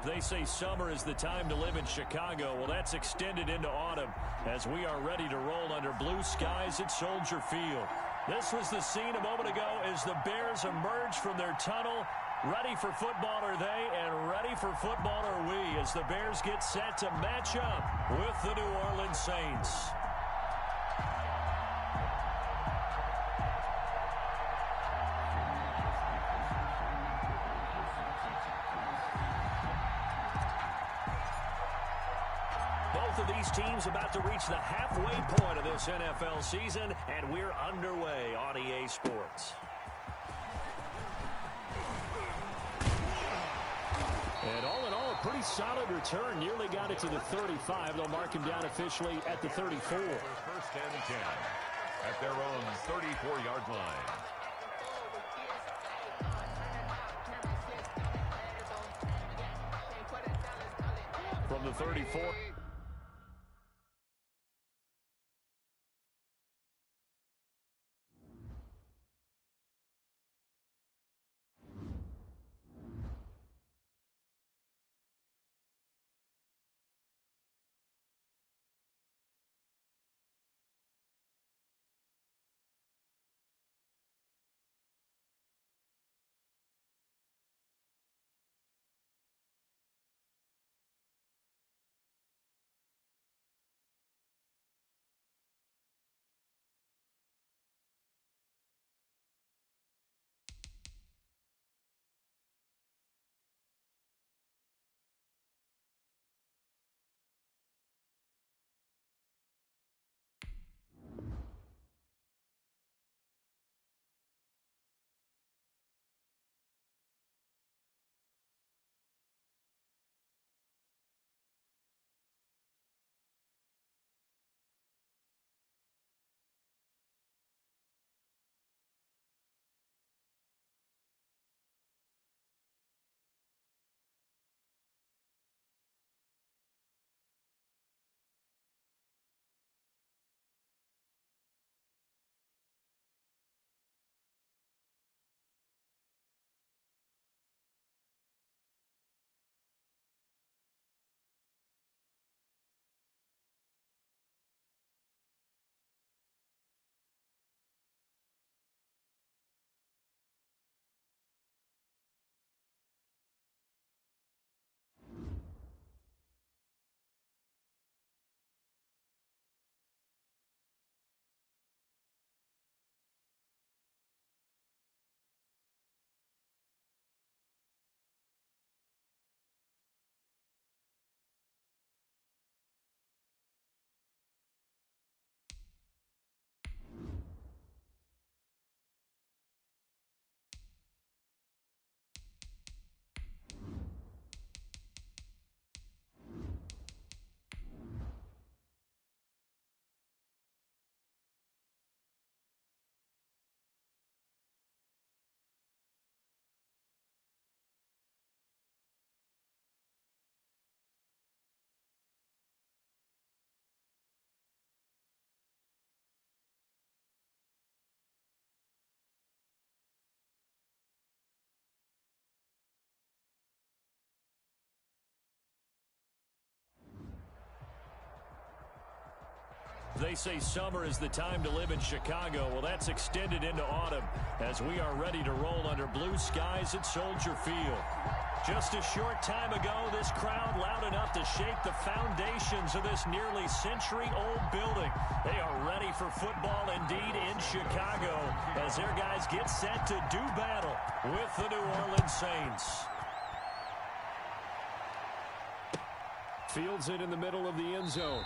They say summer is the time to live in Chicago. Well, that's extended into autumn as we are ready to roll under blue skies at Soldier Field. This was the scene a moment ago as the Bears emerged from their tunnel. Ready for football are they, and ready for football are we as the Bears get set to match up with the New Orleans Saints. Both of these teams about to reach the halfway point of this NFL season, and we're underway on EA Sports. And all in all, a pretty solid return. Nearly got it to the 35. They'll mark him down officially at the 34. First and 10 at their own 34-yard line. From the 34. They say summer is the time to live in Chicago. Well, that's extended into autumn as we are ready to roll under blue skies at Soldier Field. Just a short time ago, this crowd loud enough to shake the foundations of this nearly century-old building. They are ready for football indeed in Chicago as their guys get set to do battle with the New Orleans Saints. Fields it in the middle of the end zone.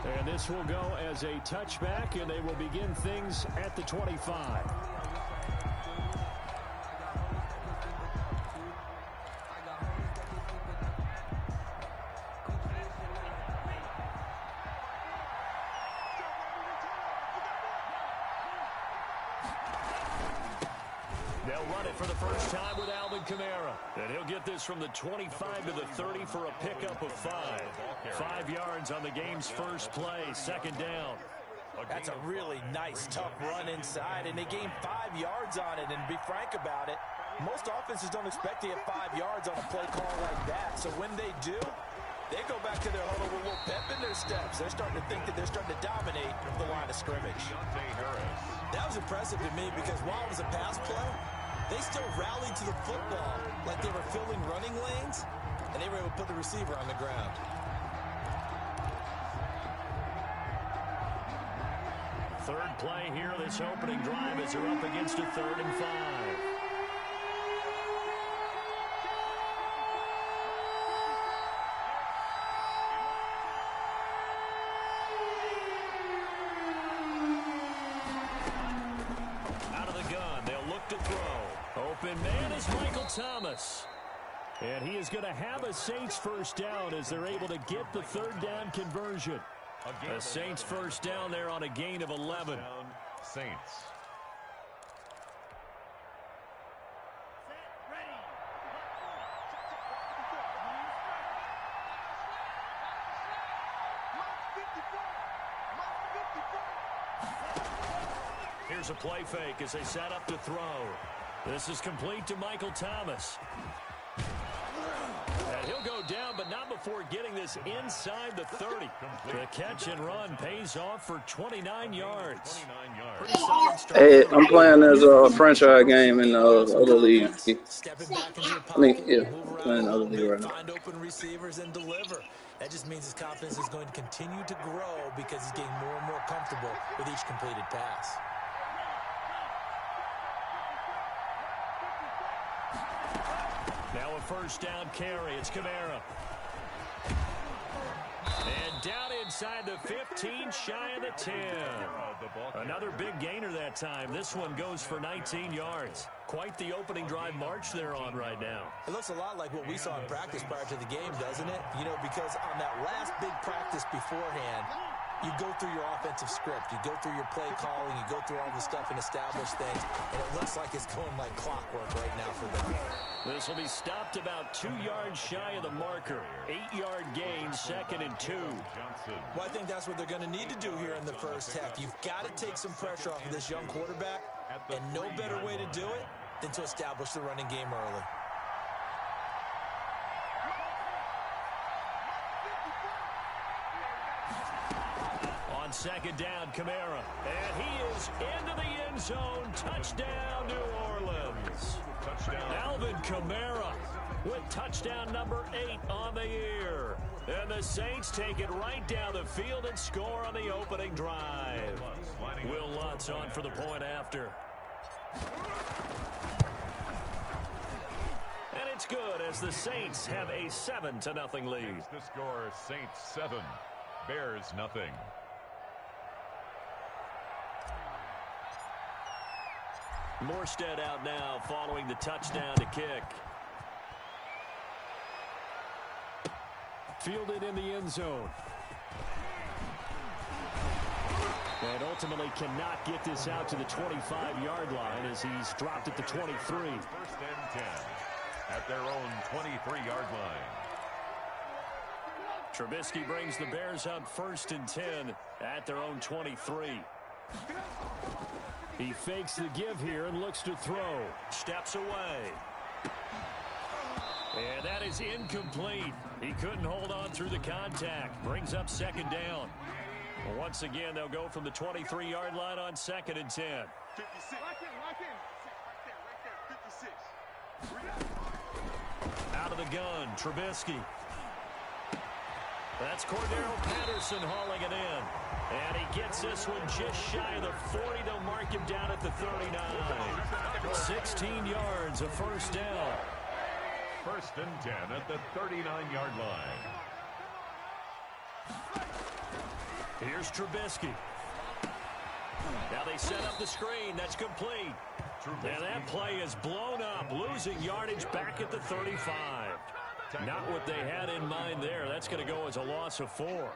And this will go as a touchback, and they will begin things at the 25. They'll run it for the first time with Alvin Kamara. And he'll get this from the 25 to the 30 for a pickup of 5. 5 yards on the game's first play, second down. That's a really nice, tough run inside, and they gained 5 yards on it. And to be frank about it, Most offenses don't expect to get 5 yards on a play call like that. So when they do, they go back to their huddle with a little pep in their steps. They're starting to think that they're starting to dominate the line of scrimmage. That was impressive to me because while it was a pass play, they still rallied to the football like they were filling running lanes, and they were able to put the receiver on the ground. Third play here, this opening drive as they're up against a 3rd and 5. Out of the gun, they'll look to throw. Open man is Michael Thomas. And he is going to have a Saints first down as they're able to get the 3rd down conversion. The Saints first down there on a gain of 11. Saints. Here's a play fake as they set up to throw. This is complete to Michael Thomas. And he'll go down, but not before getting this inside the 30. The catch and run pays off for 29 yards. Hey, I'm playing as a franchise game in the other league. Stepping back into the I pocket, mean, yeah, move playing the other around, league right now. find open receivers, and deliver. That just means his confidence is going to continue to grow because he's getting more and more comfortable with each completed pass. Now a first down carry. It's Kamara. And down inside the 15, shy of the 10. Another big gainer that time. This one goes for 19 yards. Quite the opening drive march they're on right now. It looks a lot like what we saw in practice prior to the game, doesn't it? You know, because on that last big practice beforehand, you go through your offensive script, you go through your play calling, you go through all the stuff and establish things, and it looks like it's going like clockwork right now for them. This will be stopped about 2 yards shy of the marker. 8-yard gain, 2nd and 2. Well, I think that's what they're going to need to do here in the first half. You've got to take some pressure off of this young quarterback, and no better way to do it than to establish the running game early. On 2nd down, Kamara. And he is into the end zone. Touchdown, New Orleans. Touchdown. Alvin Kamara with touchdown number 8 on the year. And the Saints take it right down the field and score on the opening drive. Will Lutz on for the point after. And it's good as the Saints have a 7-0 lead. The score, Saints 7, Bears nothing. Morstead out now following the touchdown to kick. Fielded in the end zone. And ultimately cannot get this out to the 25-yard line as he's dropped at the 23. 1st and 10 at their own 23-yard line. Trubisky brings the Bears up 1st and 10 at their own 23. He fakes the give here and looks to throw. Steps away. And that is incomplete. He couldn't hold on through the contact. Brings up 2nd down. Once again, they'll go from the 23-yard line on 2nd and 10. 56. Out of the gun, Trubisky. That's Cordero Patterson hauling it in. And he gets this one just shy of the 40. They'll mark him down at the 39. 16 yards, a 1st down. 1st and 10 at the 39-yard line. Here's Trubisky. Now they set up the screen. That's complete. And that play is blown up, losing yardage back at the 35. Not what they had in mind there. That's going to go as a loss of 4.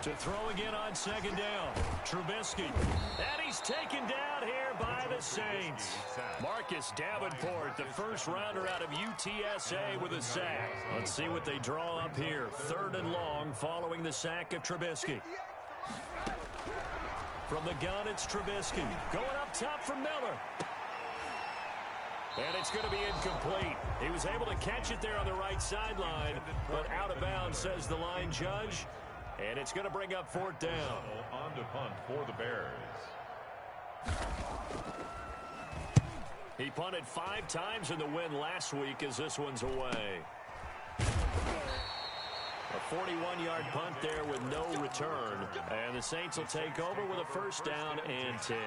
To throw again on 2nd down. Trubisky. And he's taken down here by the Saints. Marcus Davenport, the first rounder out of UTSA with a sack. Let's see what they draw up here. 3rd and long following the sack of Trubisky. From the gun, it's Trubisky. Going up top for Miller. And it's going to be incomplete. He was able to catch it there on the right sideline, but out of bounds, says the line judge. And it's going to bring up 4th down. On to punt for the Bears. He punted 5 times in the win last week as this one's away. A 41-yard punt there with no return. And the Saints will take over with a 1st down and 10.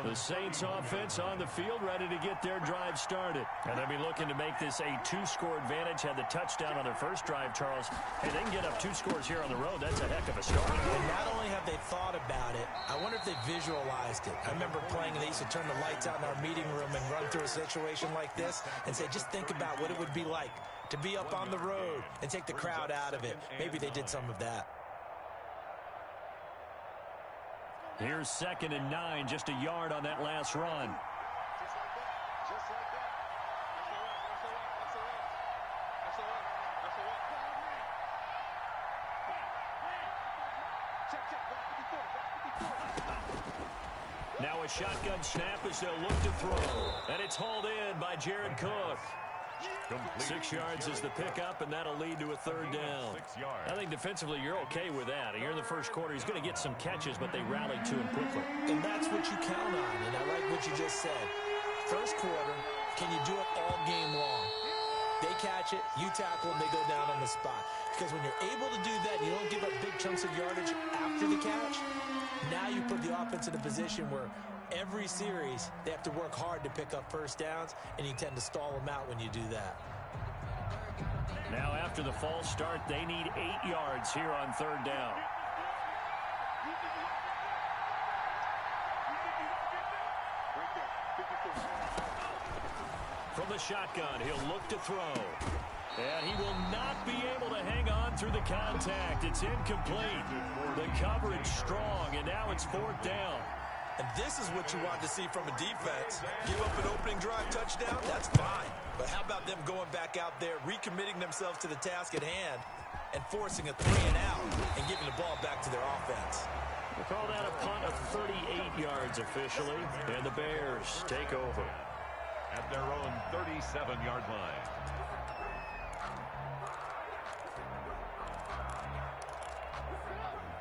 The Saints offense on the field ready to get their drive started. And they'll be looking to make this a 2-score advantage. Had the touchdown on their first drive, Charles. Hey, they can get up 2 scores here on the road. That's a heck of a start. And not only have they thought about it, I wonder if they visualized it. I remember playing, they used to turn the lights out in our meeting room and run through a situation like this and say, just think about what it would be like to be up on the road and take the crowd out of it. Maybe they did some of that. Here's 2nd and 9, just a yard on that last run. Now a shotgun snap as they'll look to throw. And it's hauled in by Jared Cook. 6 yards is the pickup, and that'll lead to a 3rd down. I think defensively you're okay with that. Here in the first quarter, he's going to get some catches, but they rallied to him quickly. And that's what you count on, and I like what you just said. First quarter, can you do it all game long? They catch it, you tackle them, they go down on the spot. Because when you're able to do that, you don't give up big chunks of yardage after the catch, now you put the offense in a position where every series, they have to work hard to pick up 1st downs, and you tend to stall them out when you do that. Now after the false start, they need 8 yards here on 3rd down. From the shotgun, he'll look to throw. And he will not be able to hang on through the contact. It's incomplete. The coverage strong, and now it's 4th down. And this is what you want to see from a defense. Give up an opening drive touchdown, that's fine. But how about them going back out there, recommitting themselves to the task at hand, and forcing a 3 and out, and giving the ball back to their offense. We'll call that a punt of 38 yards officially, and the Bears take over. At their own 37-yard line.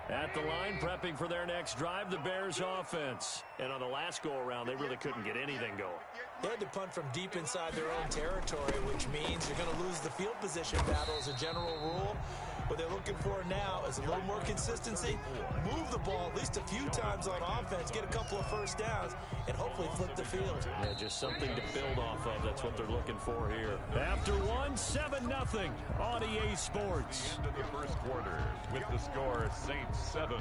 At the line, prepping for their next drive, the Bears offense. And on the last go-around, they really couldn't get anything going. They had to punt from deep inside their own territory, which means you're going to lose the field position battle as a general rule. What they're looking for now is a little more consistency, move the ball at least a few times on offense, get a couple of 1st downs, and hopefully flip the field. Yeah, just something to build off of. That's what they're looking for here. After 7-0 on EA Sports. Into the first quarter with the score Saints 7,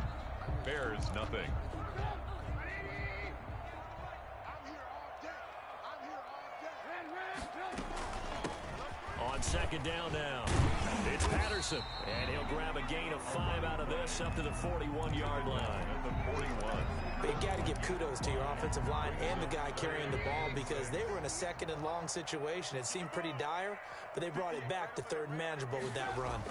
Bears nothing. On 2nd down now, it's Patterson, and he'll grab a gain of 5 out of this up to the 41-yard line. At the 41. But you got to give kudos to your offensive line and the guy carrying the ball, because they were in a 2nd and long situation. It seemed pretty dire, but they brought it back to 3rd and manageable with that run.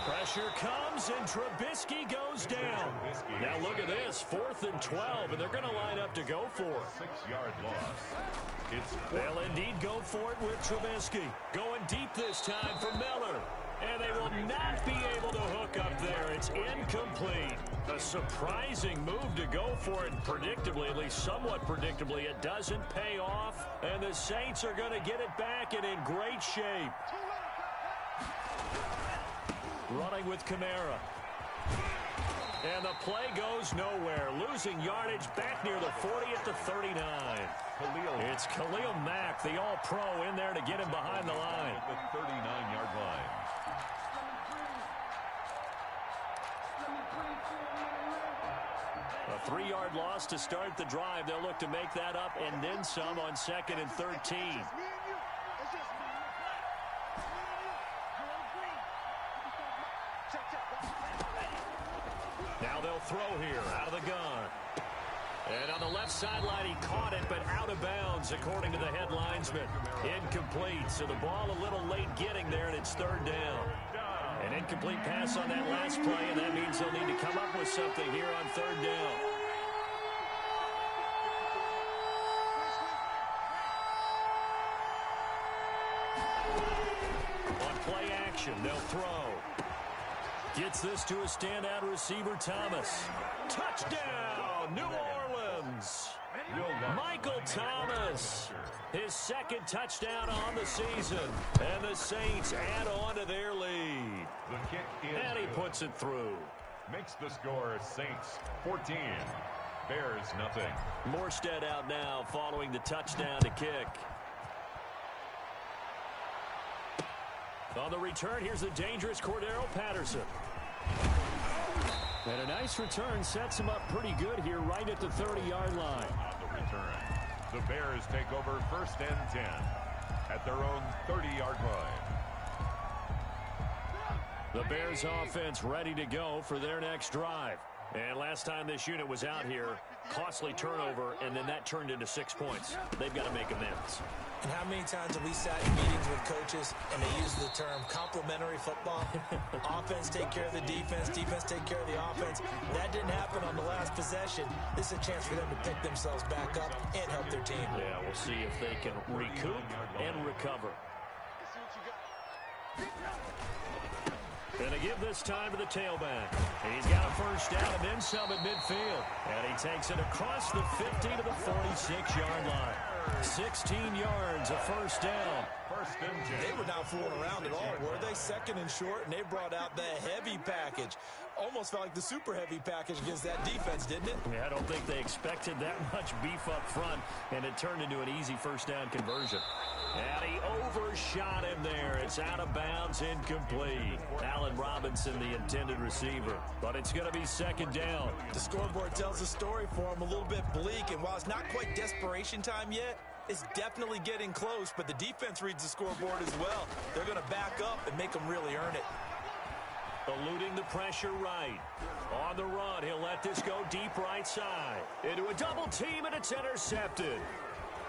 Pressure comes, and Trubisky goes down. Now look at this, 4th and 12, and they're going to line up to go for it. 6-yard loss. They'll indeed go for it with Trubisky. Going deep this time for Miller. And they will not be able to hook up there. It's incomplete. A surprising move to go for it. Predictably, at least somewhat predictably, it doesn't pay off. And the Saints are going to get it back and in great shape. Running with Kamara. And the play goes nowhere. Losing yardage back near the 40 at the 39. It's Khalil Mack, the all-pro, in there to get him behind the line. At the 39-yard line. A 3-yard loss to start the drive. They'll look to make that up and then some on 2nd and 13. Now they'll throw here out of the gun. And on the left sideline, he caught it, but out of bounds, according to the head linesman. Incomplete, so the ball a little late getting there, and it's 3rd down. An incomplete pass on that last play, and that means they'll need to come up with something here on third down. On play action, they'll throw. Gets this to a standout receiver, Thomas. Touchdown, New Orleans. Michael Thomas, his second touchdown on the season. And the Saints add on to their lead. The kick is and he puts it through. Makes the score Saints 14, Bears nothing. Morstead out now following the touchdown to kick. On the return, here's the dangerous Cordero Patterson. And a nice return sets him up pretty good here right at the 30-yard line. On the return, the Bears take over 1st and 10 at their own 30-yard line. The Bears offense ready to go for their next drive. And last time this unit was out here, costly turnover, and then that turned into 6 points. They've got to make amends. And how many times have we sat in meetings with coaches and they use the term complementary football? Offense take care of the defense, defense take care of the offense. That didn't happen on the last possession. This is a chance for them to pick themselves back up and help their team. Yeah, we'll see if they can recoup and recover. And they give this time to the tailback. And he's got a first down and then some at midfield. And he takes it across the 50 to the 46-yard line. 16 yards, a first down. First and 10. They were not fooling around at all, were they? Second and short, and they brought out the heavy package. Almost felt like the super heavy package against that defense, didn't it? Yeah, I don't think they expected that much beef up front, and it turned into an easy first down conversion. And he overshot him there. It's out of bounds, incomplete. Allen Robinson, the intended receiver. But it's going to be second down. The scoreboard tells the story for him, a little bit bleak, and while it's not quite desperation time yet, it's definitely getting close, but the defense reads the scoreboard as well. They're going to back up and make them really earn it. Eluding the pressure right. On the run, he'll let this go deep right side. Into a double team, and it's intercepted.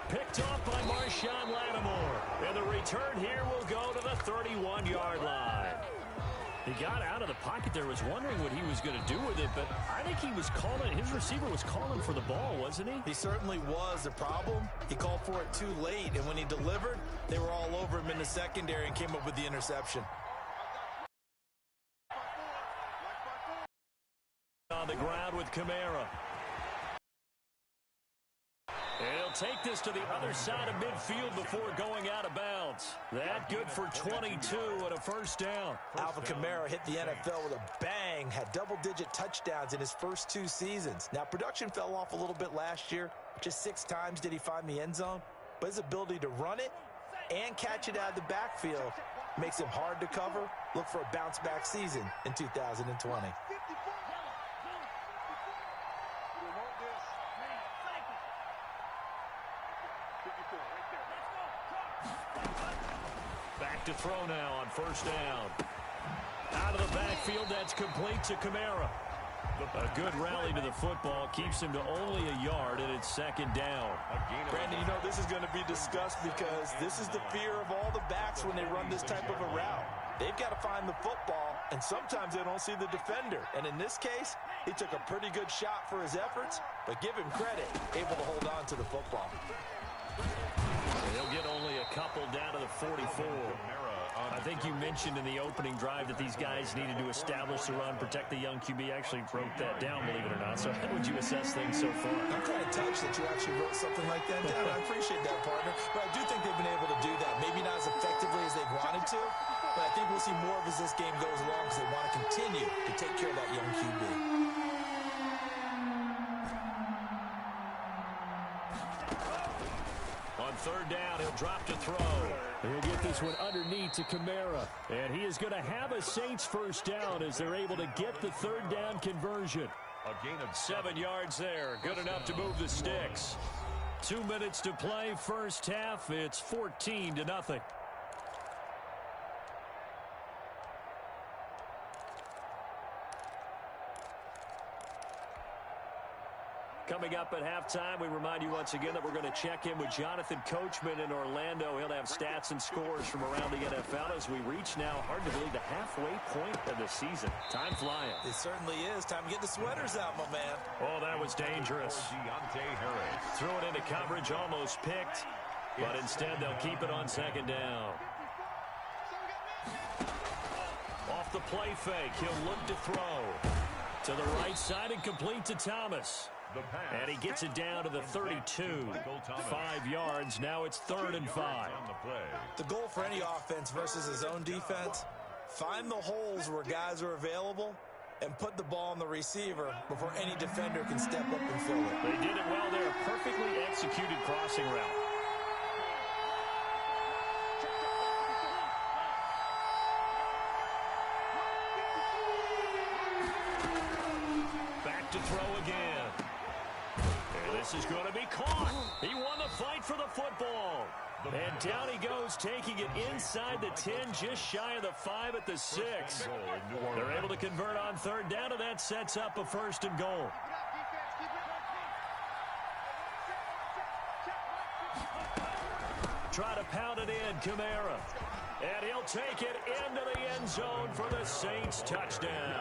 Picked off by Marshawn Lattimore. And the return here will go to the 31-yard line. He got out of the pocket there, was wondering what he was going to do with it, but I think he was calling, his receiver was calling for the ball, wasn't he? He certainly was. The problem, he called for it too late, and when he delivered, they were all over him in the secondary and came up with the interception. On the ground with Kamara. And he'll take this to the other side of midfield before going out of bounds. That good for 22 and a first down. Alvin Kamara hit the NFL with a bang, had double-digit touchdowns in his first 2 seasons. Now, production fell off a little bit last year. Just 6 times did he find the end zone. But his ability to run it and catch it out of the backfield makes him hard to cover. Look for a bounce-back season in 2020. Back to throw now on first down. Out of the backfield, that's complete to Kamara. A good rally to the football keeps him to only a yard, and it's second down. Brandon, you know this is going to be discussed because this is the fear of all the backs when they run this type of a route. They've got to find the football, and sometimes they don't see the defender. And in this case, he took a pretty good shot for his efforts, but give him credit, able to hold on to the football. They'll get only a couple down to the 44. I think you mentioned in the opening drive that these guys needed to establish the run, protect the young QB. I actually wrote that down, believe it or not. So how would you assess things so far? I'm kind of touched that you actually wrote something like that down. I appreciate that, partner. But I do think they've been able to do that. Maybe not as effectively as they wanted to, but I think we'll see more of as this game goes along because they want to continue to take care of that young QB. On third down, he'll drop to throw. He'll get this one underneath to Kamara. And he is going to have a Saints first down as they're able to get the third down conversion. A gain of 7 yards there. Good enough to move the sticks. 2 minutes to play first half. It's 14-0. Coming up at halftime, we remind you once again that we're going to check in with Jonathan Coachman in Orlando. He'll have stats and scores from around the NFL as we reach now, hard to believe, the halfway point of the season. Time flying. It certainly is. Time to get the sweaters out, my man. Oh, that was dangerous. Threw it into coverage, almost picked, but instead they'll keep it on second down. Off the play fake, he'll look to throw. To the right side and complete to Thomas. And he gets it down to the 32. 5 yards. Now it's 3rd and 5. The goal for any offense versus his own defense, find the holes where guys are available and put the ball on the receiver before any defender can step up and fill it. They did it well there. Perfectly executed crossing route. Back to throw again. This is going to be caught. He won the fight for the football. And down he goes, taking it inside the 10, just shy of the 5 at the 6. They're able to convert on 3rd down, and that sets up a 1st and goal. Try to pound it in, Kamara. And he'll take it into the end zone for the Saints touchdown.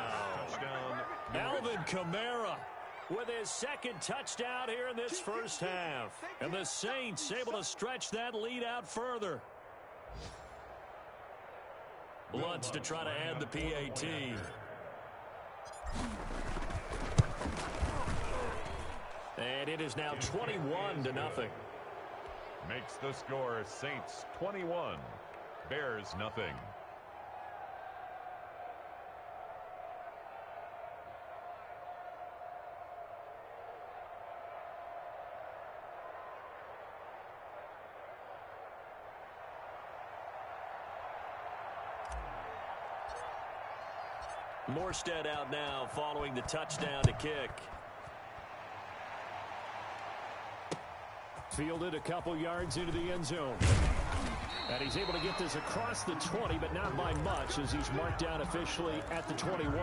Alvin Kamara with his 2nd touchdown here in this first half. And the Saints able to stretch that lead out further. Lutz to try to add the PAT. And it is now 21-0. Makes the score Saints 21, Bears nothing. Morstead out now following the touchdown to kick. Fielded a couple yards into the end zone. And he's able to get this across the 20, but not by much as he's marked down officially at the 21.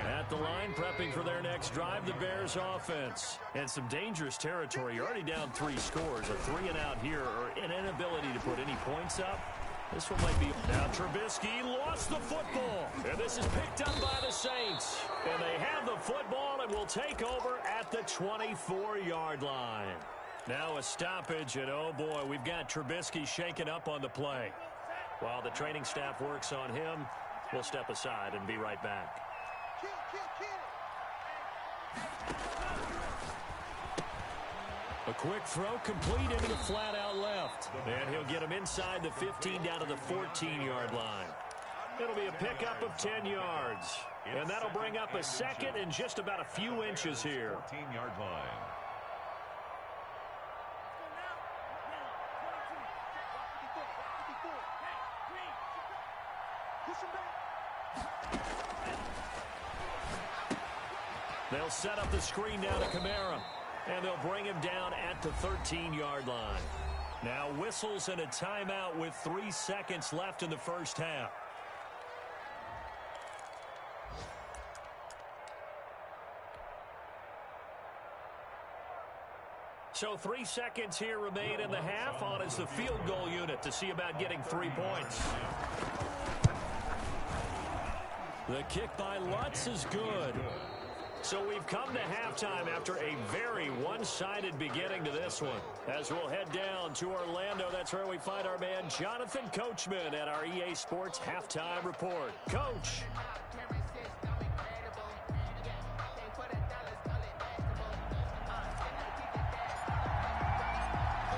At the line, prepping for their next drive, the Bears offense. And some dangerous territory. You're already down 3 scores. A 3 and out here, or an inability to put any points up. This one might be. Now Trubisky lost the football. And this is picked up by the Saints. And they have the football and will take over at the 24-yard line. Now a stoppage, and oh boy, we've got Trubisky shaken up on the play. While the training staff works on him, we'll step aside and be right back. A quick throw complete into the flat out left. And he'll get him inside the 15 down to the 14-yard line. It'll be a pickup of 10 yards. And that'll bring up a 2nd and just about a few inches here. 14-yard line. They'll set up the screen down to Kamara. And they'll bring him down at the 13-yard line. Now whistles and a timeout with 3 seconds left in the first half. So 3 seconds here remain in the half. On is the field goal unit to see about getting 3 points. The kick by Lutz is good. So we've come to halftime after a very one-sided beginning to this one. As we'll head down to Orlando, that's where we find our man Jonathan Coachman at our EA Sports Halftime Report. Coach.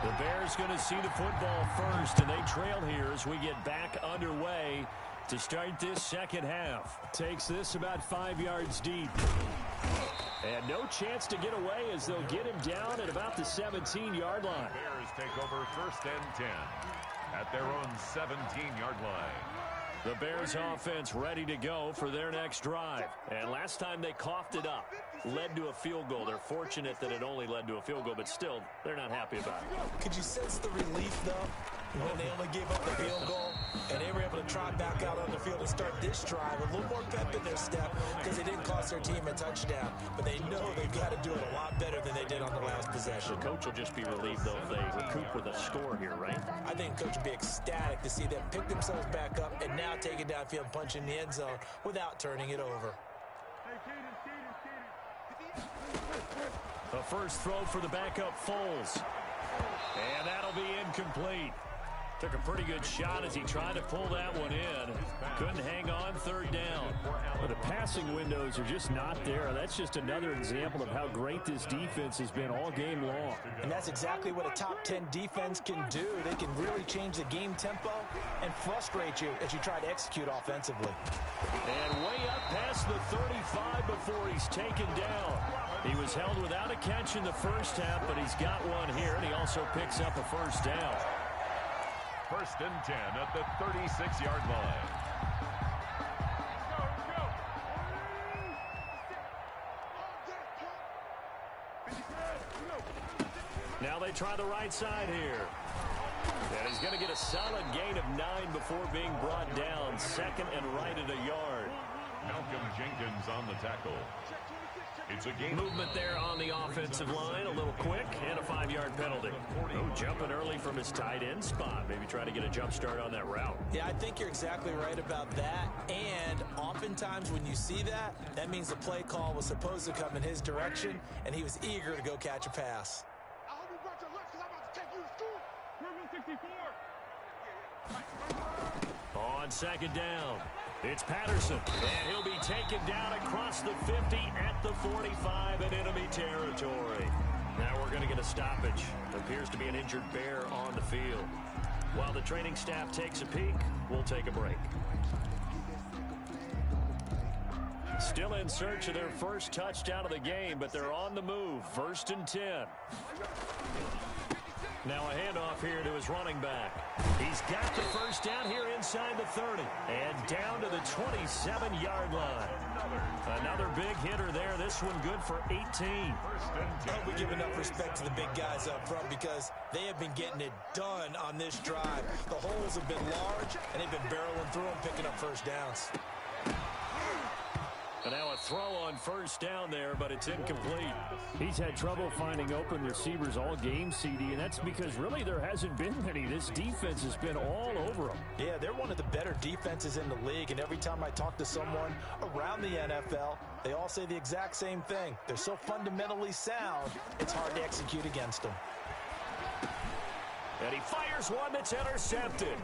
The Bears going to see the football first, and they trail here as we get back underway to start this second half. Takes this about 5 yards deep. And no chance to get away as they'll get him down at about the 17-yard line. Bears take over 1st and 10 at their own 17-yard line. The Bears offense ready to go for their next drive. And last time they coughed it up, led to a field goal. They're fortunate that it only led to a field goal, but still, they're not happy about it. Could you sense the relief, though? when they only gave up the field goal, and they were able to trot back out on the field and start this drive. A little more pep in their step because they didn't cost their team a touchdown. But they know they've got to do it a lot better than they did on the last possession. The coach will just be relieved, though, if they recoup with a score here, right? I think coach will be ecstatic to see them pick themselves back up and now take it downfield and punch in the end zone without turning it over. The first throw for the backup Foles. And that'll be incomplete. Took a pretty good shot as he tried to pull that one in. Couldn't hang on, third down. But the passing windows are just not there. That's just another example of how great this defense has been all game long. And that's exactly what a top 10 defense can do. They can really change the game tempo and frustrate you as you try to execute offensively. And way up past the 35 before he's taken down. He was held without a catch in the first half, but he's got one here, and he also picks up a first down. First and 10 at the 36-yard line. Now they try the right side here. And he's going to get a solid gain of 9 before being brought down. Second and right at a yard. Malcolm Jenkins on the tackle. It's a game movement there on the offensive line, a little quick, and a 5-yard penalty. Oh, jumping early from his tight end spot. Maybe try to get a jump start on that route. Yeah, I think you're exactly right about that. And oftentimes when you see that, that means the play call was supposed to come in his direction, and he was eager to go catch a pass. On second down, it's Patterson, and he'll be taken down across the 50 at the 45 in enemy territory. Now we're going to get a stoppage. Appears to be an injured Bear on the field. While the training staff takes a peek, we'll take a break. Still in search of their first touchdown of the game, but they're on the move. First and 10. Now a handoff here to his running back. He's got the first down here inside the 30 and down to the 27-yard line. Another big hitter there. This one good for 18. We give enough respect to the big guys up front because they have been getting it done on this drive. The holes have been large, and they've been barreling through them, picking up first downs. And now a throw on first down there, but it's incomplete. He's had trouble finding open receivers all game, CD, and that's because really there hasn't been many. This defense has been all over them. Yeah, they're one of the better defenses in the league, and every time I talk to someone around the NFL, they all say the exact same thing. They're so fundamentally sound, it's hard to execute against them. And he fires one that's intercepted.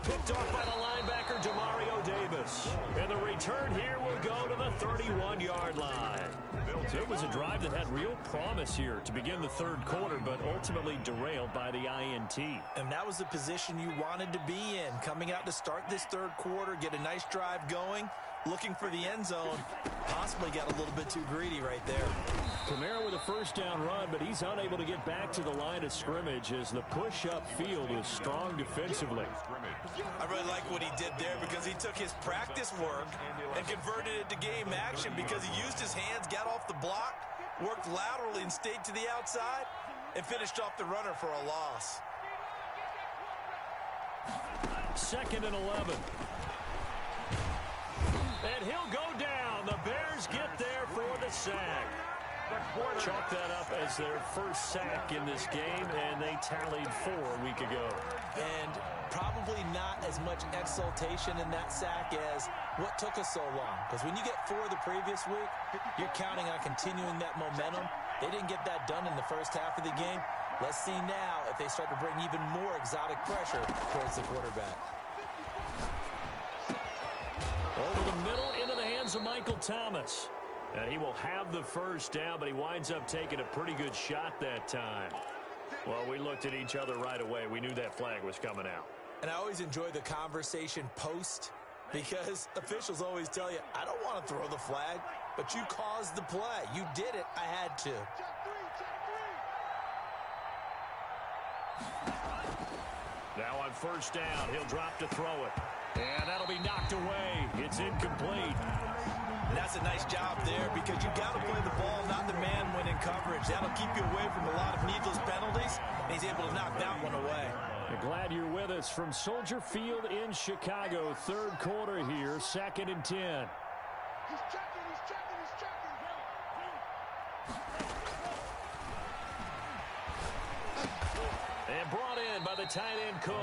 Picked off by the linebacker, Demario Davis. And the return here will go to the 31-yard line. It was a drive that had real promise here to begin the third quarter, but ultimately derailed by the INT. And that was the position you wanted to be in. Coming out to start this third quarter, get a nice drive going, looking for the end zone. Possibly got a little bit too greedy right there. Kamara with a first down run, but he's unable to get back to the line of scrimmage as the push up field is strong defensively. I really like what he did there because he took his practice work and converted it to game action because he used his hands, got off the block, worked laterally and stayed to the outside and finished off the runner for a loss. Second and 11. And he'll go down. The Bears get there for the sack. Chalk that up as their first sack in this game, and they tallied 4 a week ago. And probably not as much exultation in that sack as what took us so long. Because when you get 4 the previous week, you're counting on continuing that momentum. They didn't get that done in the first half of the game. Let's see now if they start to bring even more exotic pressure towards the quarterback. Over the middle, into the hands of Michael Thomas. And he will have the first down, but he winds up taking a pretty good shot that time. Well, we looked at each other right away. We knew that flag was coming out. And I always enjoy the conversation post because officials always tell you, I don't want to throw the flag, but you caused the play. You did it. I had to. Now on first down, he'll drop to throw it. And that'll be knocked away. It's incomplete. And that's a nice job there because you got to play the ball, not the man when in coverage. That'll keep you away from a lot of needless penalties. And he's able to knock that one away. Glad you're with us from Soldier Field in Chicago. Third quarter here, 2nd and 10. He's checking. And brought in by the tight end Cook.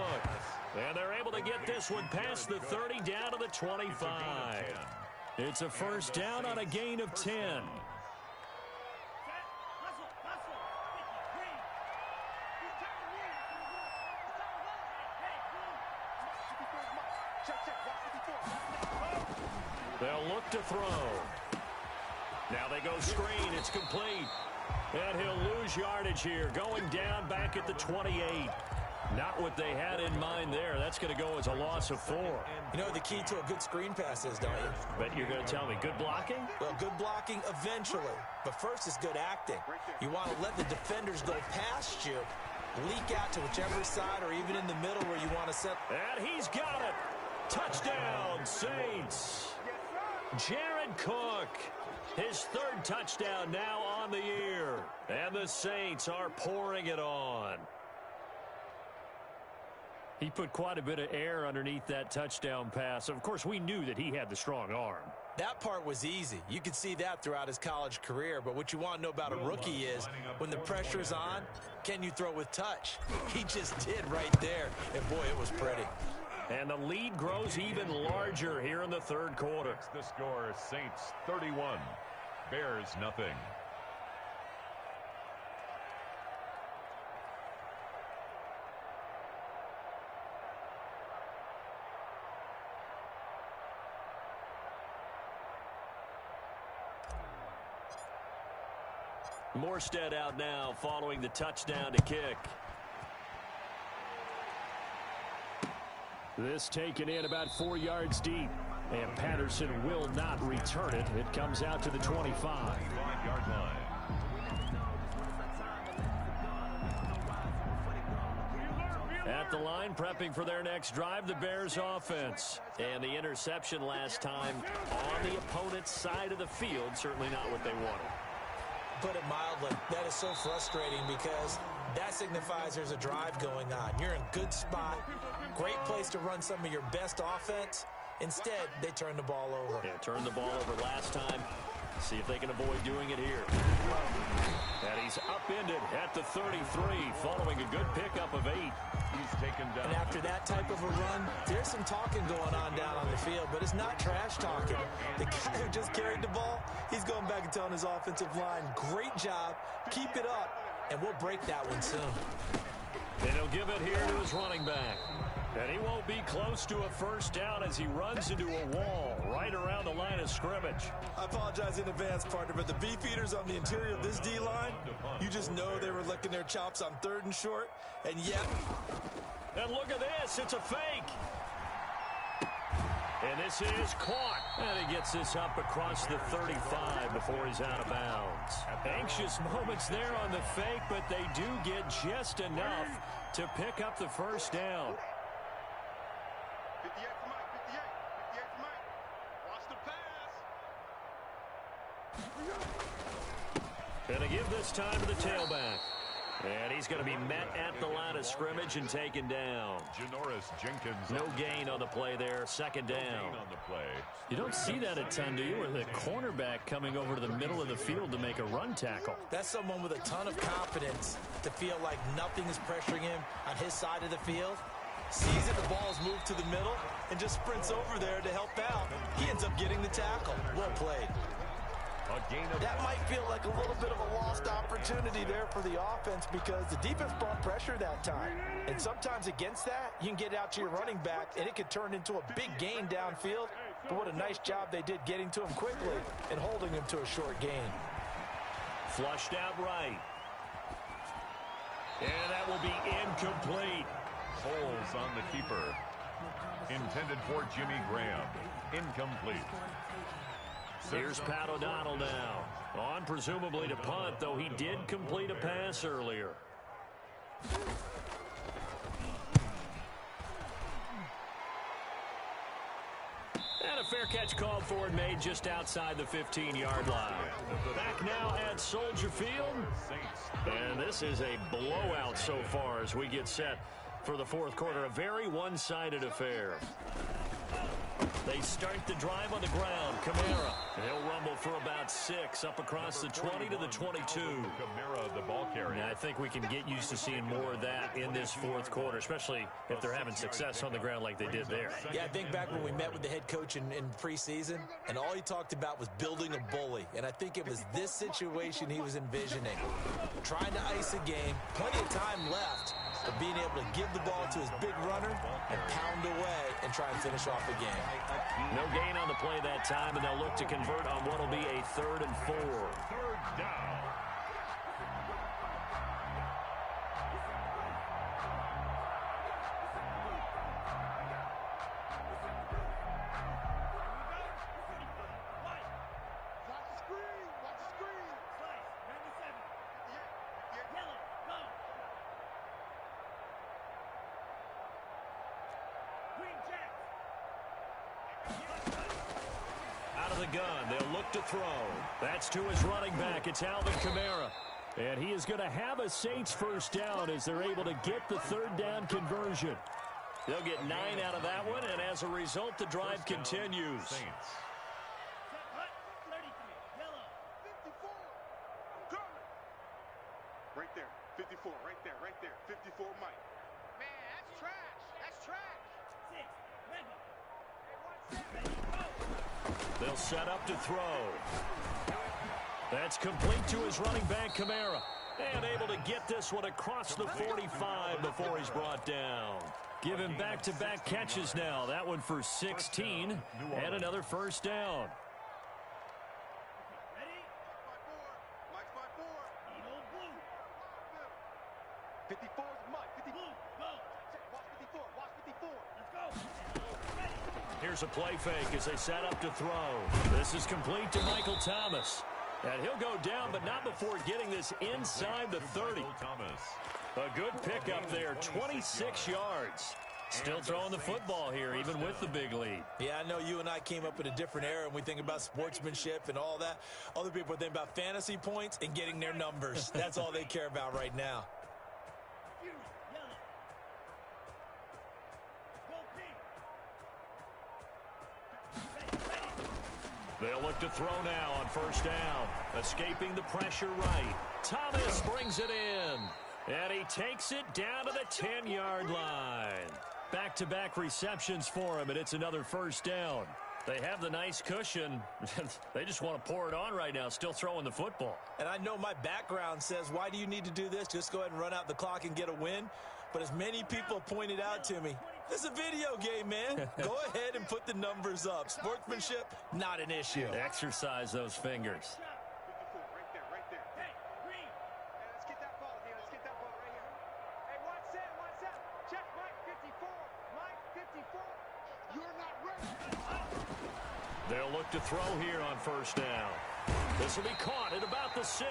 And they're able to get this one past the 30 down to the 25. It's a first down on a gain of 10. They'll look to throw. Now they go screen. It's complete. And he'll lose yardage here. Going down back at the 28. Not what they had in mind there. That's going to go as a loss of 4. You know the key to a good screen pass is, don't you? But you're going to tell me, good blocking? Well, good blocking eventually. But first is good acting. You want to let the defenders go past you, leak out to whichever side or even in the middle where you want to set. And he's got it. Touchdown, Saints. Jared Cook. His third touchdown now on the year. And the Saints are pouring it on. He put quite a bit of air underneath that touchdown pass. Of course, we knew that he had the strong arm. That part was easy. You could see that throughout his college career. But what you want to know about a rookie is when the pressure's on, can you throw with touch? He just did right there. And, boy, it was pretty. And the lead grows even larger here in the third quarter. The score, Saints 31, Bears nothing. Morstead out now following the touchdown to kick. This taken in about 4 yards deep. And Patterson will not return it. It comes out to the 25. 5-yard line. At the line, prepping for their next drive, the Bears offense. And the interception last time on the opponent's side of the field, certainly not what they wanted. Put it mildly, that is so frustrating because that signifies there's a drive going on. You're in good spot, great place to run some of your best offense. Instead, they turn the ball over. Yeah, turned the ball over last time. See if they can avoid doing it here. And he's upended at the 33 following a good pickup of 8. He's taken down. And after that type of a run, there's some talking going on down on the field, but it's not trash talking. The guy who just carried the ball, he's going back and telling his offensive line, great job, keep it up, and we'll break that one soon. And he'll give it here to his running back. And he won't be close to a first down as he runs into a wall right around the line of scrimmage. I apologize in advance, partner, but the beefeaters on the interior of this D-line, you just know they were licking their chops on 3rd and short, and yet... And look at this, it's a fake. And this is caught. And he gets this up across the 35 before he's out of bounds. Anxious moments there on the fake, but they do get just enough to pick up the first down. 58 for Mike, 58 for Mike. Watch the pass. And to give this time to the tailback. And he's going to be met at the line of scrimmage and taken down. Janoris Jenkins. No gain on the play there. Second down. On the play. You don't see that a ton, do you? With a cornerback coming over to the middle of the field to make a run tackle. That's someone with a ton of confidence to feel like nothing is pressuring him on his side of the field. Sees that the ball's moved to the middle and just sprints over there to help out. He ends up getting the tackle. Well played. That might feel like a little bit of a lost opportunity there for the offense because the defense brought pressure that time. And sometimes against that, you can get out to your running back, and it could turn into a big gain downfield. But what a nice job they did getting to him quickly and holding him to a short gain. Flushed out right. And that will be incomplete. Holes on the keeper. Intended for Jimmy Graham. Incomplete. Here's Pat O'Donnell now. On presumably to punt, though he did complete a pass earlier. And a fair catch called for and made just outside the 15-yard line. Back now at Soldier Field. And this is a blowout so far as we get set for the fourth quarter. A very one-sided affair. They start the drive on the ground. Kamara. He'll rumble for about 6 up across the 20 to the 22. Kamara, the ball carrier. And I think we can get used to seeing more of that in this fourth quarter, especially if they're having success on the ground like they did there. Yeah, I think back when we met with the head coach in preseason, and all he talked about was building a bully. And I think it was this situation he was envisioning. Trying to ice a game, plenty of time left, but being able to give the ball to his big runner and pound away and try and finish off the game. No gain on the play that time, and they'll look to convert on what will be a 3rd and 4. Third down. Watch the screen. Watch the screen. Slice, 97. 58. Yellow, go. Green Jacks. Out of the gun, they'll look to throw. That's to his running back. It's Alvin Kamara. And he is going to have a Saints first down as they're able to get the 3rd down conversion. They'll get 9 out of that one, and as a result, the drive continues. Saints. Set, hut, 33. Yellow. 54. I'm coming. Right there. 54. Right there. Right there. 54, Mike. Man, that's trash. That's trash. 6. Mega. Ready, go. They'll set up to throw. That's complete to his running back, Kamara. And able to get this one across the 45 before he's brought down. Give him back-to-back catches now. That one for 16 and another first down. Ready? Mike's by 4. Need old blue. 54 is Mike. 54. Blue, go. Watch 54. Watch 54. Let's go. Ready. Here's a play fake as they set up to throw. This is complete to Michael Thomas. And he'll go down, but not before getting this inside the 30. Thomas. A good pickup there, 26 yards. Still throwing the football here, even with the big lead. Yeah, I know you and I came up in a different era, and we think about sportsmanship and all that. Other people think about fantasy points and getting their numbers. That's all they care about right now. Fury, yellow. Go pink. Ready, ready. They'll look to throw now on first down. Escaping the pressure right. Thomas brings it in. And he takes it down to the 10-yard line. Back-to-back receptions for him, and it's another first down. They have the nice cushion. They just want to pour it on right now, still throwing the football. And I know my background says, why do you need to do this? Just go ahead and run out the clock and get a win. But as many people pointed out to me, this is a video game, man. Go ahead and put the numbers up. Sportsmanship, not an issue. Exercise those fingers. 54. Right there. Right there. Hey, green. Hey, let's get that ball here. Let's get that ball right here. Hey, one set. Check Mike 54. Mike 54. You're not ready. They'll look to throw here on first down. This will be caught at about the 6.